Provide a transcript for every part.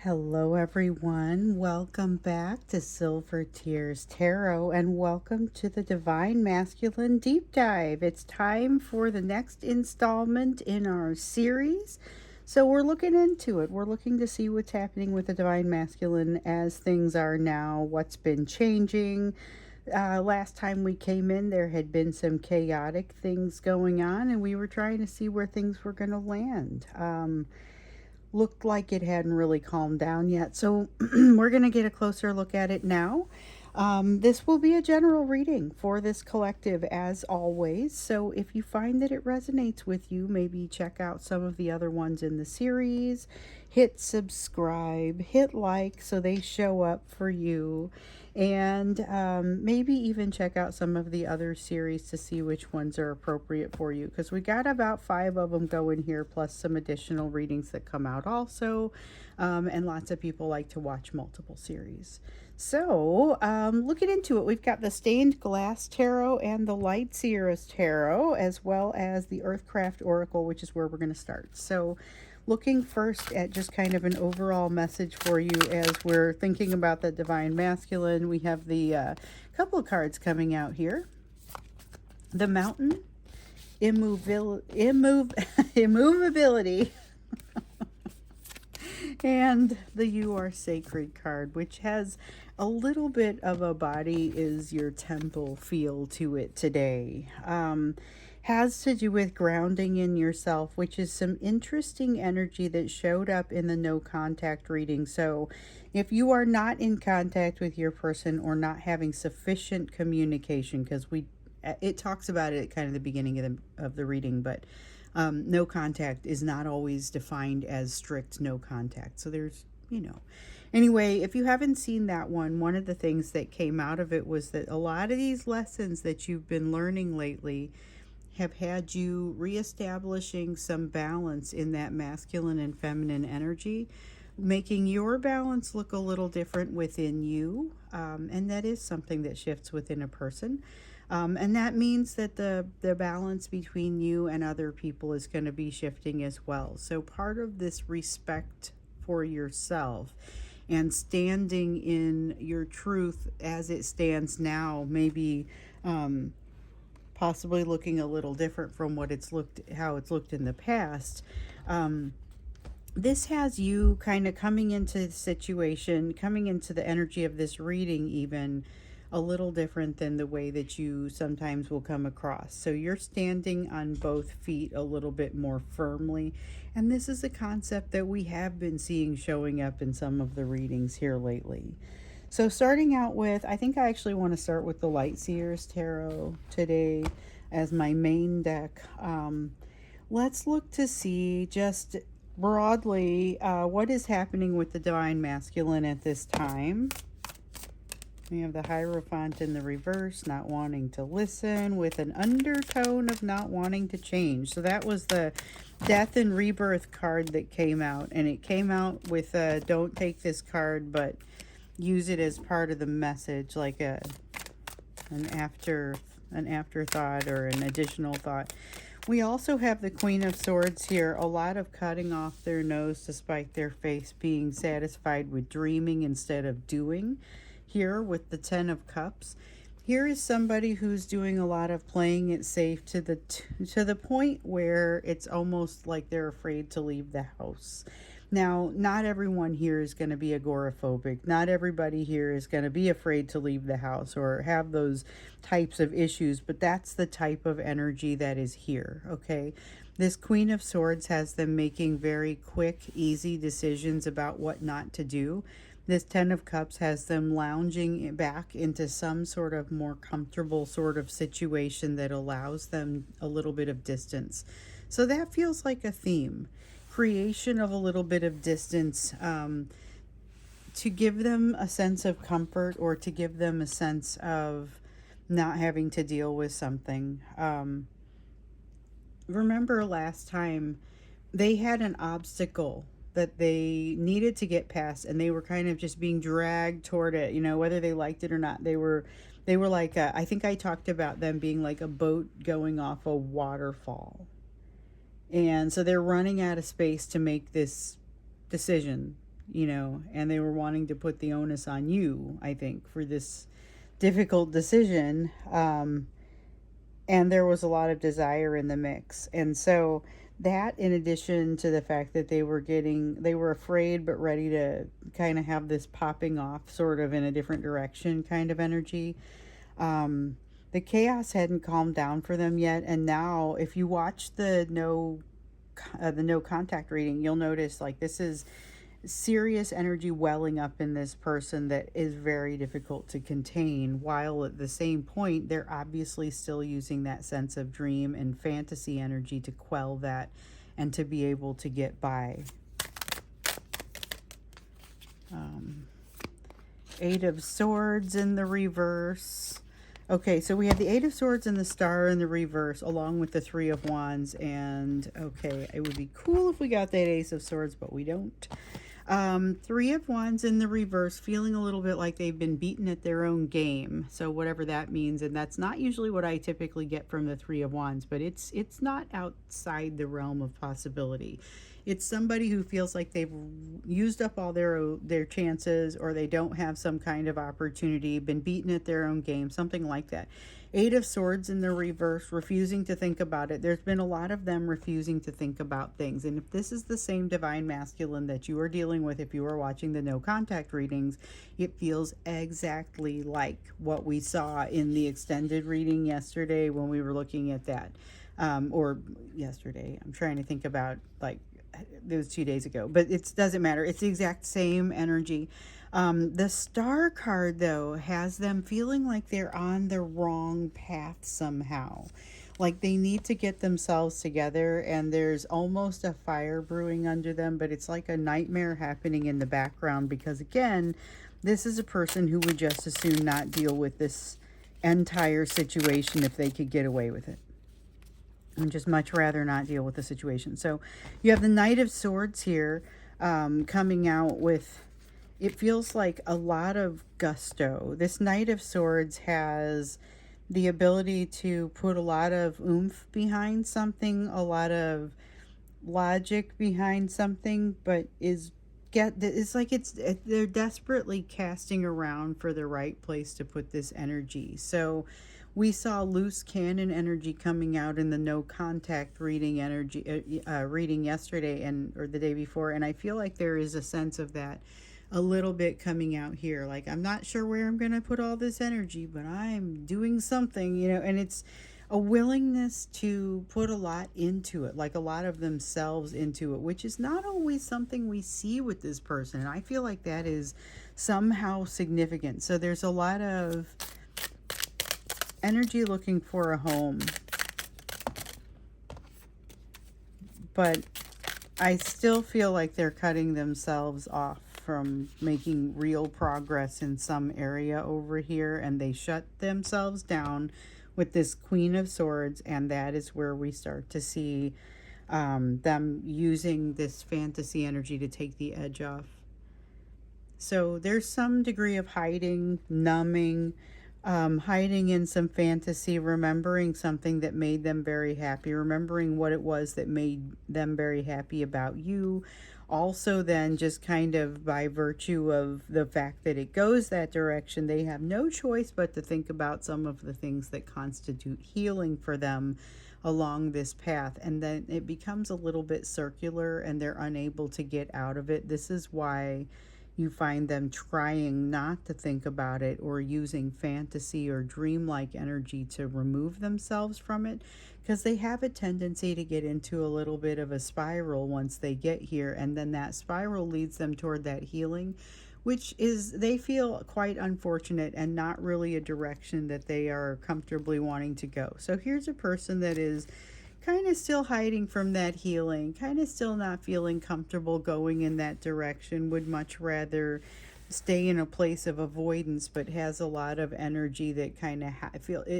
Hello, everyone. Welcome back to Silver Tears Tarot and welcome to the Divine Masculine Deep Dive. It's time for the next installment in our series. So, we're looking into it. We're looking to see what's happening with the Divine Masculine as things are now, what's been changing. Last time we came in, there had been some chaotic things going on, and we were trying to see where things were going to land. Looked like it hadn't really calmed down yet. So we're going to get a closer look at it now. This will be a general reading for this collective as always. So if you find that it resonates with you, maybe check out some of the other ones in the series. Hit subscribe, hit like so they show up for you. And maybe even check out some of the other series to see which ones are appropriate for you. Because we got about 5 of them going here, plus some additional readings that come out also. And lots of people like to watch multiple series. So, looking into it, we've got the Stained Glass Tarot and the Light Seeress Tarot, as well as the Earthcraft Oracle, which is where we're going to start. So, looking first at just kind of an overall message for you as we're thinking about the Divine Masculine, we have the couple of cards coming out here. The Mountain, Immovability, and the You Are Sacred card, which has a little bit of a body is your temple feel to it today. Has to do with grounding in yourself, which is some interesting energy that showed up in the no contact reading. So if you are not in contact with your person or not having sufficient communication, because it talks about it at kind of the beginning of the reading, but no contact is not always defined as strict no contact. So there's, Anyway, if you haven't seen that one of the things that came out of it was that a lot of these lessons that you've been learning lately have had you reestablishing some balance in that masculine and feminine energy, making your balance look a little different within you. And that is something that shifts within a person. And that means that the balance between you and other people is going to be shifting as well. So part of this respect for yourself and standing in your truth as it stands now, maybe possibly looking a little different from how it's looked in the past. This has you kind of coming into the situation, coming into the energy of this reading even a little different than the way that you sometimes will come across. So you're standing on both feet a little bit more firmly. And this is a concept that we have been seeing showing up in some of the readings here lately. So starting out with, I think I actually want to start with the Light Seeress Tarot today as my main deck. Let's look to see just broadly what is happening with the Divine Masculine at this time. We have the Hierophant in the reverse, not wanting to listen, with an undertone of not wanting to change. So that was the Death and Rebirth card that came out. And it came out with don't take this card, but use it as part of the message, like an afterthought or an additional thought. We also have the Queen of Swords here, a lot of cutting off their nose despite their face being satisfied with dreaming instead of doing. Here with the Ten of Cups, here is somebody who's doing a lot of playing it safe to the point where it's almost like they're afraid to leave the house. Now, not everyone here is going to be agoraphobic. Not everybody here is going to be afraid to leave the house or have those types of issues, but that's the type of energy that is here, okay? This Queen of Swords has them making very quick, easy decisions about what not to do. This Ten of Cups has them lounging back into some sort of more comfortable sort of situation that allows them a little bit of distance. So that feels like a theme. Creation of a little bit of distance to give them a sense of comfort or to give them a sense of not having to deal with something. Remember last time they had an obstacle that they needed to get past and they were kind of just being dragged toward it, whether they liked it or not. They were like I think I talked about them being like a boat going off a waterfall. And so they're running out of space to make this decision and they were wanting to put the onus on you, I think, for this difficult decision. And there was a lot of desire in the mix. And so that, in addition to the fact that they were afraid but ready to kind of have this popping off sort of in a different direction kind of energy. The chaos hadn't calmed down for them yet. And now if you watch the no contact reading, you'll notice like this is serious energy welling up in this person that is very difficult to contain, while at the same point they're obviously still using that sense of dream and fantasy energy to quell that and to be able to get by. Eight of Swords in the reverse. Okay, so we have the Eight of Swords and the Star in the reverse, along with the Three of Wands. And, okay, it would be cool if we got that Ace of Swords, but we don't. Three of Wands in the reverse, feeling a little bit like they've been beaten at their own game. So whatever that means, and that's not usually what I typically get from the Three of Wands, but it's not outside the realm of possibility. It's somebody who feels like they've used up all their chances, or they don't have some kind of opportunity, been beaten at their own game, something like that. Eight of Swords in the reverse, refusing to think about it. There's been a lot of them refusing to think about things. And if this is the same divine masculine that you are dealing with, if you are watching the no contact readings, it feels exactly like what we saw in the extended reading yesterday when we were looking at that. Or yesterday, I'm trying to think about, like, it was 2 days ago, but it doesn't matter. It's the exact same energy. The Star card, though, has them feeling like they're on the wrong path somehow. Like they need to get themselves together, and there's almost a fire brewing under them, but it's like a nightmare happening in the background because, again, this is a person who would just as soon not deal with this entire situation if they could get away with it. And just much rather not deal with the situation. So you have the Knight of Swords here coming out with, it feels like a lot of gusto. This Knight of Swords has the ability to put a lot of oomph behind something, a lot of logic behind something, but they're desperately casting around for the right place to put this energy. So we saw loose cannon energy coming out in the no contact reading reading yesterday or the day before, and I feel like there is a sense of that a little bit coming out here. Like, I'm not sure where I'm going to put all this energy, but I'm doing something, and it's a willingness to put a lot into it, like a lot of themselves into it, which is not always something we see with this person, and I feel like that is somehow significant. So there's a lot of energy looking for a home, but I still feel like they're cutting themselves off from making real progress in some area over here, and they shut themselves down with this Queen of Swords, and that is where we start to see them using this fantasy energy to take the edge off. So there's some degree of hiding, numbing, hiding in some fantasy, remembering something that made them very happy, remembering what it was that made them very happy about you. Also, then, just kind of by virtue of the fact that it goes that direction, they have no choice but to think about some of the things that constitute healing for them along this path. And then it becomes a little bit circular and they're unable to get out of it. This is why you find them trying not to think about it or using fantasy or dreamlike energy to remove themselves from it, because they have a tendency to get into a little bit of a spiral once they get here, and then that spiral leads them toward that healing, which is, they feel, quite unfortunate and not really a direction that they are comfortably wanting to go. So here's a person that is kind of still hiding from that healing, kind of still not feeling comfortable going in that direction, would much rather stay in a place of avoidance, but has a lot of energy that kind of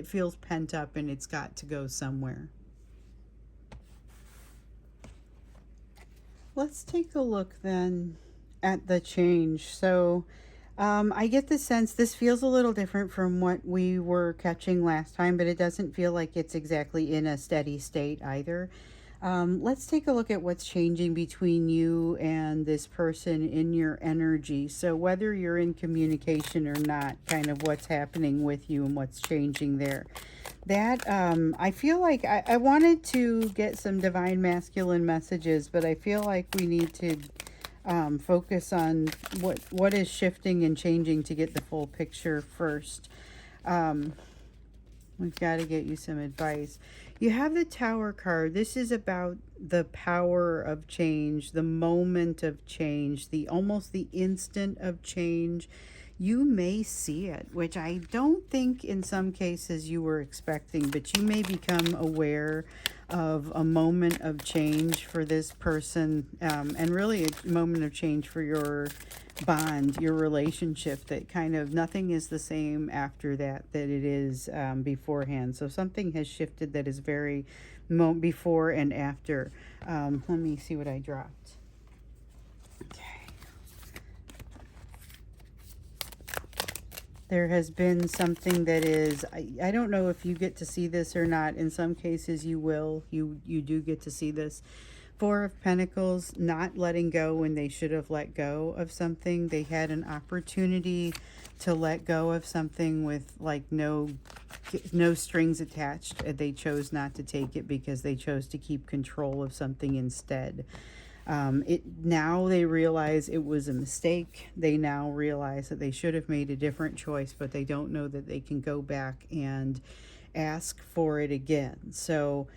feels pent up and it's got to go somewhere. Let's take a look then at the change. So I get the sense this feels a little different from what we were catching last time, but it doesn't feel like it's exactly in a steady state either. Let's take a look at what's changing between you and this person in your energy. So, whether you're in communication or not, kind of what's happening with you and what's changing there. That, I feel like I wanted to get some divine masculine messages, but I feel like we need to focus on what is shifting and changing to get the full picture first. Um, We've got to get you some advice. You have the Tower card. This is about the power of change, the moment of change, the almost the instant of change. You may see it, which I don't think in some cases you were expecting, but you may become aware of a moment of change for this person, and really a moment of change for your bond, your relationship, that kind of nothing is the same after that it is beforehand. So something has shifted that is very before and after. Let me see what I dropped. Okay. There has been something that is, I don't know if you get to see this or not. In some cases you will. You do get to see this. Four of Pentacles, not letting go when they should have let go of something. They had an opportunity to let go of something with like no strings attached. They chose not to take it because they chose to keep control of something instead. Now they realize it was a mistake. They now realize that they should have made a different choice, but they don't know that they can go back and ask for it again. So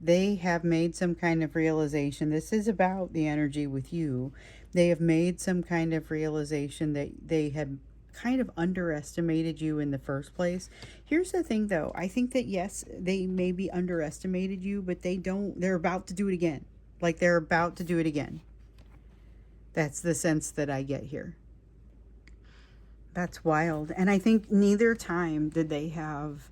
they have made some kind of realization. This is about the energy with you. They have made some kind of realization that they had kind of underestimated you in the first place. Here's the thing though. I think that yes, they maybe underestimated you, but they're about to do it again. Like they're about to do it again. That's the sense that I get here. That's wild. And I think neither time did they have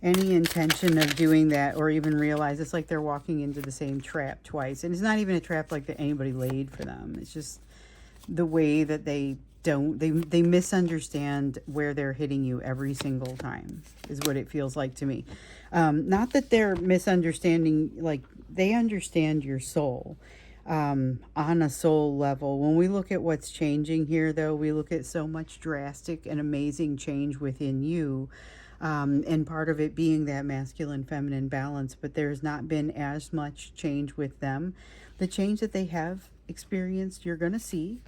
any intention of doing that or even realize. It's like they're walking into the same trap twice. And it's not even a trap like that anybody laid for them. It's just the way that they misunderstand where they're hitting you every single time is what it feels like to me. Not that they're misunderstanding, like they understand your soul on a soul level. When we look at what's changing here, though, we look at so much drastic and amazing change within you. And part of it being that masculine feminine balance, but there's not been as much change with them. The change that they have experienced, you're going to see.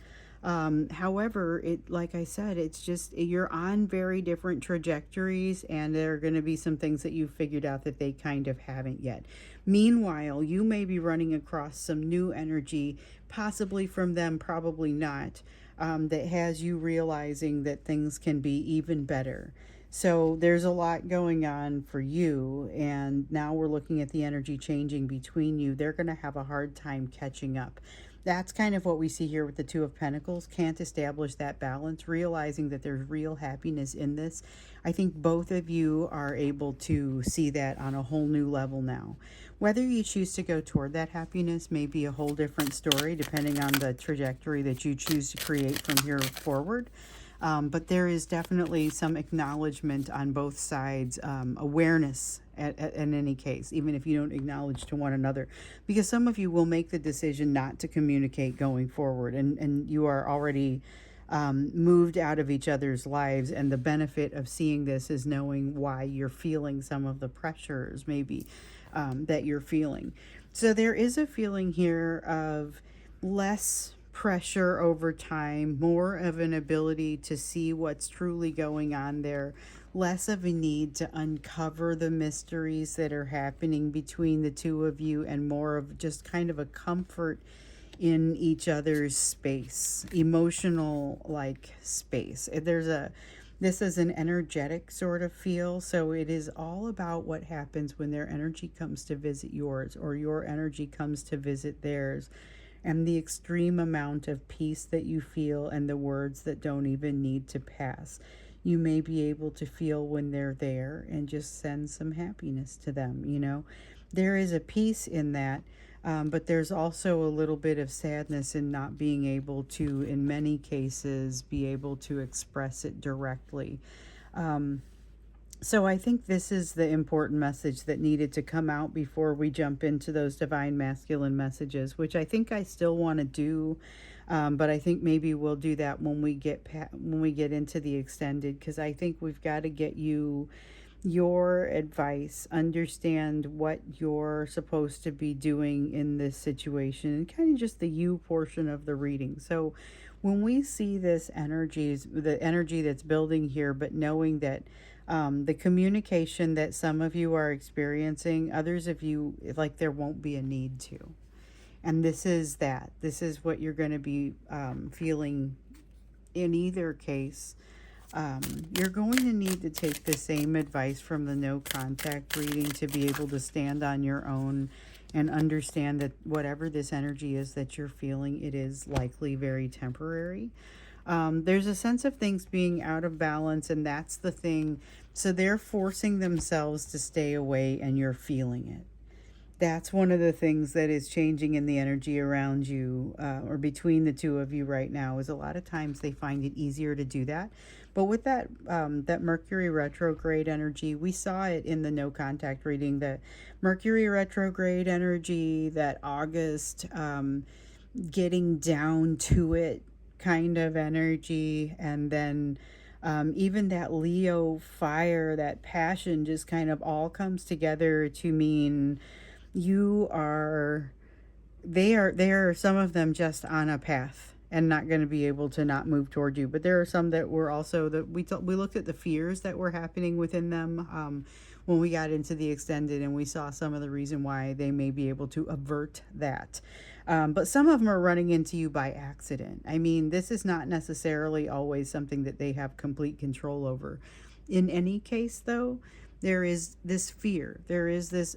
However, like I said, it's just you're on very different trajectories, and there are going to be some things that you've figured out that they kind of haven't yet. Meanwhile, you may be running across some new energy, possibly from them, probably not, that has you realizing that things can be even better. So there's a lot going on for you, and now we're looking at the energy changing between you. They're going to have a hard time catching up. That's kind of what we see here with the Two of Pentacles. Can't establish that balance, realizing that there's real happiness in this. I think both of you are able to see that on a whole new level now. Whether you choose to go toward that happiness may be a whole different story, depending on the trajectory that you choose to create from here forward. But there is definitely some acknowledgement on both sides, awareness in any case, even if you don't acknowledge to one another, because some of you will make the decision not to communicate going forward, and you are already moved out of each other's lives. And the benefit of seeing this is knowing why you're feeling some of the pressures maybe that you're feeling. So there is a feeling here of less pressure over time, more of an ability to see what's truly going on there, less of a need to uncover the mysteries that are happening between the two of you, and more of just kind of a comfort in each other's space, emotional like space. This is an energetic sort of feel, so it is all about what happens when their energy comes to visit yours, or your energy comes to visit theirs, and the extreme amount of peace that you feel, and the words that don't even need to pass. You may be able to feel when they're there and just send some happiness to them, you know. There is a peace in that, but there's also a little bit of sadness in not being able to, in many cases, be able to express it directly. So I think this is the important message that needed to come out before we jump into those divine masculine messages, which I think I still want to do. But I think maybe we'll do that when we get into the extended, because I think we've got to get you your advice, understand what you're supposed to be doing in this situation, and kind of just the you portion of the reading. So when we see this energies, the energy that's building here, but knowing that the communication that some of you are experiencing, others of you, like, there won't be a need to. And this is that. This is what you're going to be feeling in either case. You're going to need to take the same advice from the no contact reading to be able to stand on your own and understand that whatever this energy is that you're feeling, it is likely very temporary. There's a sense of things being out of balance, and that's the thing. So they're forcing themselves to stay away, and you're feeling it. That's one of the things that is changing in the energy around you, or between the two of you right now, is a lot of times they find it easier to do that. But with that Mercury retrograde energy, we saw it in the no contact reading, that Mercury retrograde energy, that August, getting down to it kind of energy, and then even that Leo fire, that passion, just kind of all comes together to mean you are they are some of them just on a path and not going to be able to not move toward you. But there are some that were also that we looked at the fears that were happening within them when we got into the extended, and we saw some of the reason why they may be able to avert that. But some of them are running into you by accident. I mean, this is not necessarily always something that they have complete control over. In any case, though, there is this fear. There is this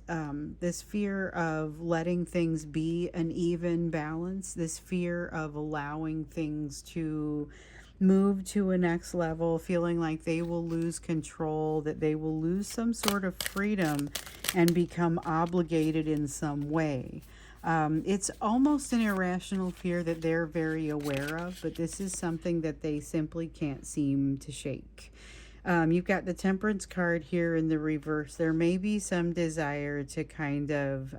fear of letting things be an even balance. This fear of allowing things to move to a next level, feeling like they will lose control, that they will lose some sort of freedom and become obligated in some way. It's almost an irrational fear that they're very aware of, but this is something that they simply can't seem to shake. You've got the Temperance card here in the reverse. There may be some desire to kind of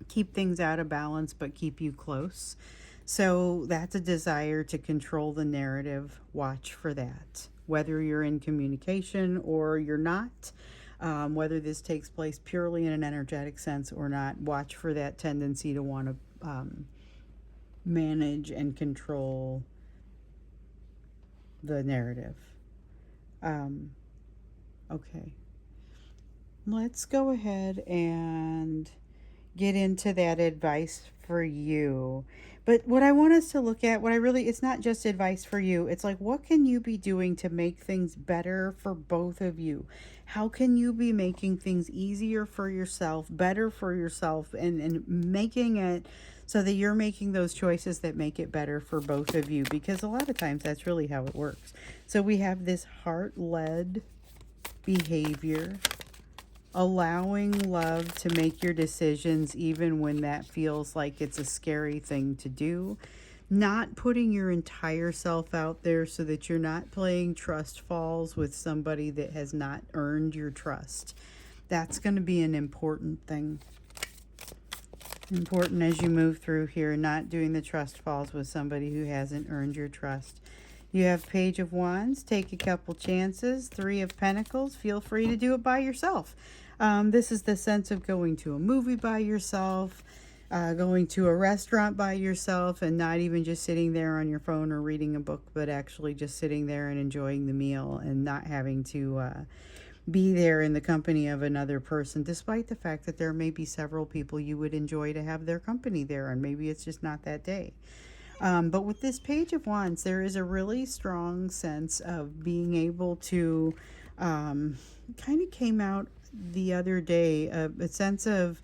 keep things out of balance, but keep you close. So that's a desire to control the narrative. Watch for that. Whether you're in communication or you're not, whether this takes place purely in an energetic sense or not, watch for that tendency to want to manage and control the narrative. Okay. Let's go ahead and get into that advice for you. But what I want us to look at, it's not just advice for you. It's like, what can you be doing to make things better for both of you? How can you be making things easier for yourself, better for yourself, and making it so that you're making those choices that make it better for both of you? Because a lot of times that's really how it works. So we have this heart-led behavior, allowing love to make your decisions even when that feels like it's a scary thing to do, not putting your entire self out there so that you're not playing trust falls with somebody that has not earned your trust. That's going to be an important thing. Important as you move through here, not doing the trust falls with somebody who hasn't earned your trust. You have Page of Wands, take a couple chances. Three of Pentacles, feel free to do it by yourself. This is the sense of going to a movie by yourself, going to a restaurant by yourself, and not even just sitting there on your phone or reading a book, but actually just sitting there and enjoying the meal and not having to be there in the company of another person, despite the fact that there may be several people you would enjoy to have their company there, and maybe it's just not that day. But with this Page of Wands, there is a really strong sense of being able to, kind of came out the other day, a sense of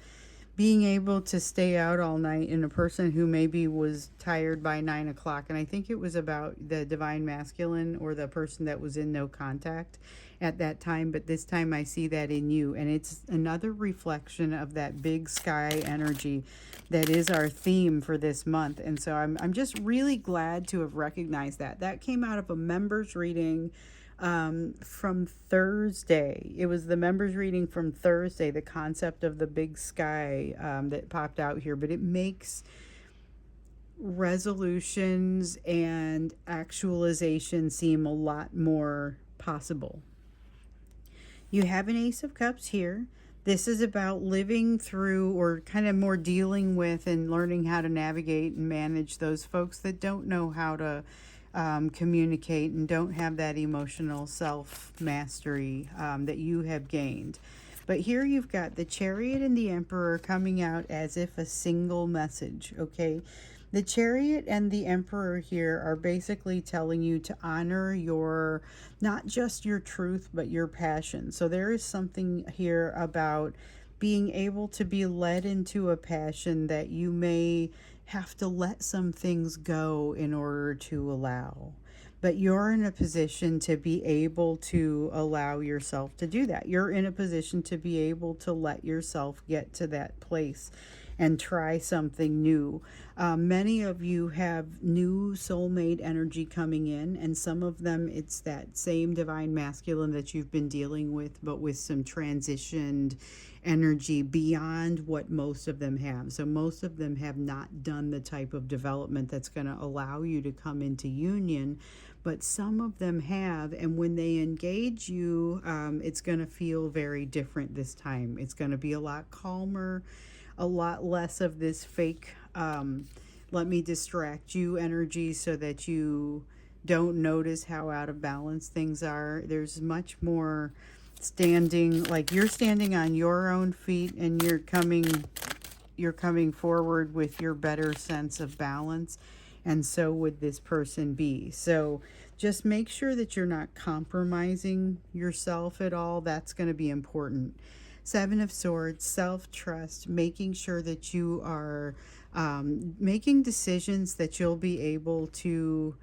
being able to stay out all night in a person who maybe was tired by 9 o'clock. And I think it was about the divine masculine or the person that was in no contact at that time. But this time I see that in you. And it's another reflection of that big sky energy that is our theme for this month. And so I'm just really glad to have recognized that. That came out of a member's reading from Thursday. It was the members reading from Thursday, the concept of the big sky that popped out here, but it makes resolutions and actualization seem a lot more possible. You have an Ace of Cups here. This is about living through, or kind of more dealing with and learning how to navigate and manage those folks that don't know how to communicate and don't have that emotional self mastery that you have gained. But here you've got the Chariot and the Emperor coming out as if a single message, okay? The Chariot and the Emperor here are basically telling you to honor your, not just your truth, but your passion. So there is something here about being able to be led into a passion that you may have to let some things go in order to allow. But you're in a position to be able to allow yourself to do that. You're in a position to be able to let yourself get to that place and try something new. Many of you have new soulmate energy coming in, and some of them it's that same divine masculine that you've been dealing with, but with some transitioned energy beyond what most of them have. So most of them have not done the type of development that's going to allow you to come into union, but some of them have, and when they engage you, it's going to feel very different this time. It's going to be a lot calmer, a lot less of this fake let me distract you energy so that you don't notice how out of balance things are. There's much more standing, like you're standing on your own feet, and you're coming forward with your better sense of balance, and so would this person be. So just make sure that you're not compromising yourself at all. That's going to be important. Seven of Swords, self-trust, making sure that you are making decisions that you'll be able to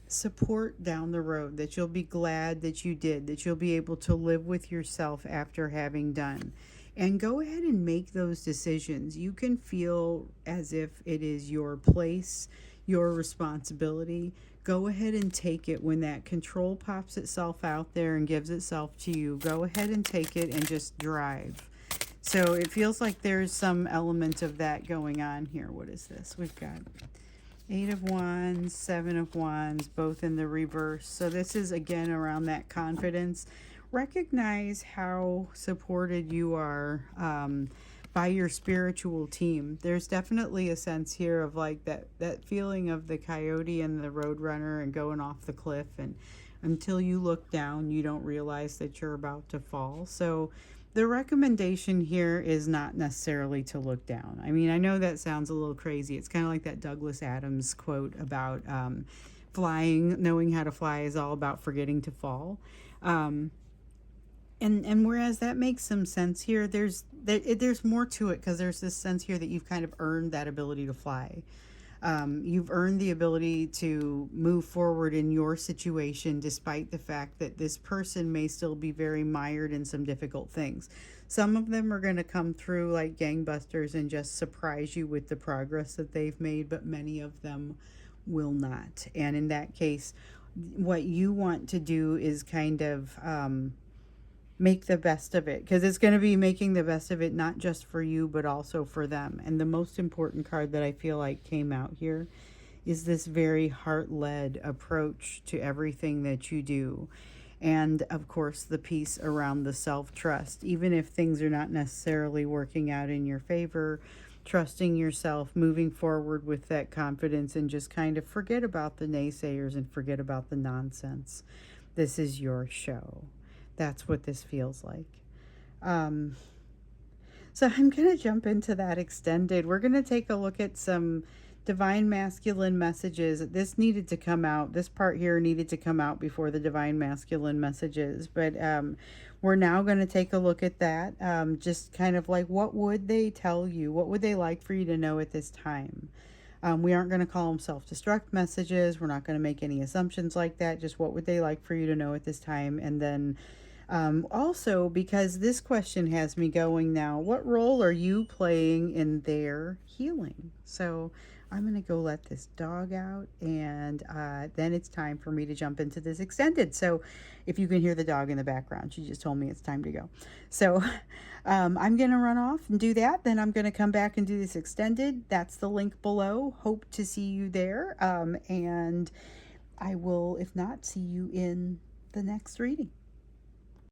support down the road, that you'll be glad that you did, that you'll be able to live with yourself after having done. And go ahead and make those decisions. You can feel as if it is your place, your responsibility. Go ahead and take it. When that control pops itself out there and gives itself to you, go ahead and take it and just drive. So it feels like there's some element of that going on here. What is this? We've got 8 of Wands, 7 of Wands, both in the reverse. So this is again around that confidence. Recognize how supported you are by your spiritual team. There's definitely a sense here of like that feeling of the coyote and the roadrunner and going off the cliff, and until you look down you don't realize that you're about to fall. So the recommendation here is not necessarily to look down. I mean, I know that sounds a little crazy. It's kind of like that Douglas Adams quote about flying, knowing how to fly is all about forgetting to fall. And whereas that makes some sense here, there's more to it, because there's this sense here that you've kind of earned that ability to fly. You've earned the ability to move forward in your situation, despite the fact that this person may still be very mired in some difficult things. Some of them are going to come through like gangbusters and just surprise you with the progress that they've made, but many of them will not. And in that case, what you want to do is kind of make the best of it, because it's going to be making the best of it, not just for you but also for them. And the most important card that I feel like came out here is this very heart-led approach to everything that you do. And of course the piece around the self-trust, even if things are not necessarily working out in your favor, trusting yourself, moving forward with that confidence, and just kind of forget about the naysayers and forget about the nonsense. This is your show. That's what this feels like. So I'm going to jump into that extended. We're going to take a look at some divine masculine messages. This needed to come out. This part here needed to come out before the divine masculine messages. But we're now going to take a look at that. Just kind of like, what would they tell you? What would they like for you to know at this time? We aren't going to call them self-destruct messages. We're not going to make any assumptions like that. Just what would they like for you to know at this time? And then also, because this question has me going now, what role are you playing in their healing? So I'm going to go let this dog out, and then it's time for me to jump into this extended. So if you can hear the dog in the background, she just told me it's time to go. So I'm going to run off and do that. Then I'm going to come back and do this extended. That's the link below. Hope to see you there. And I will, if not, see you in the next reading.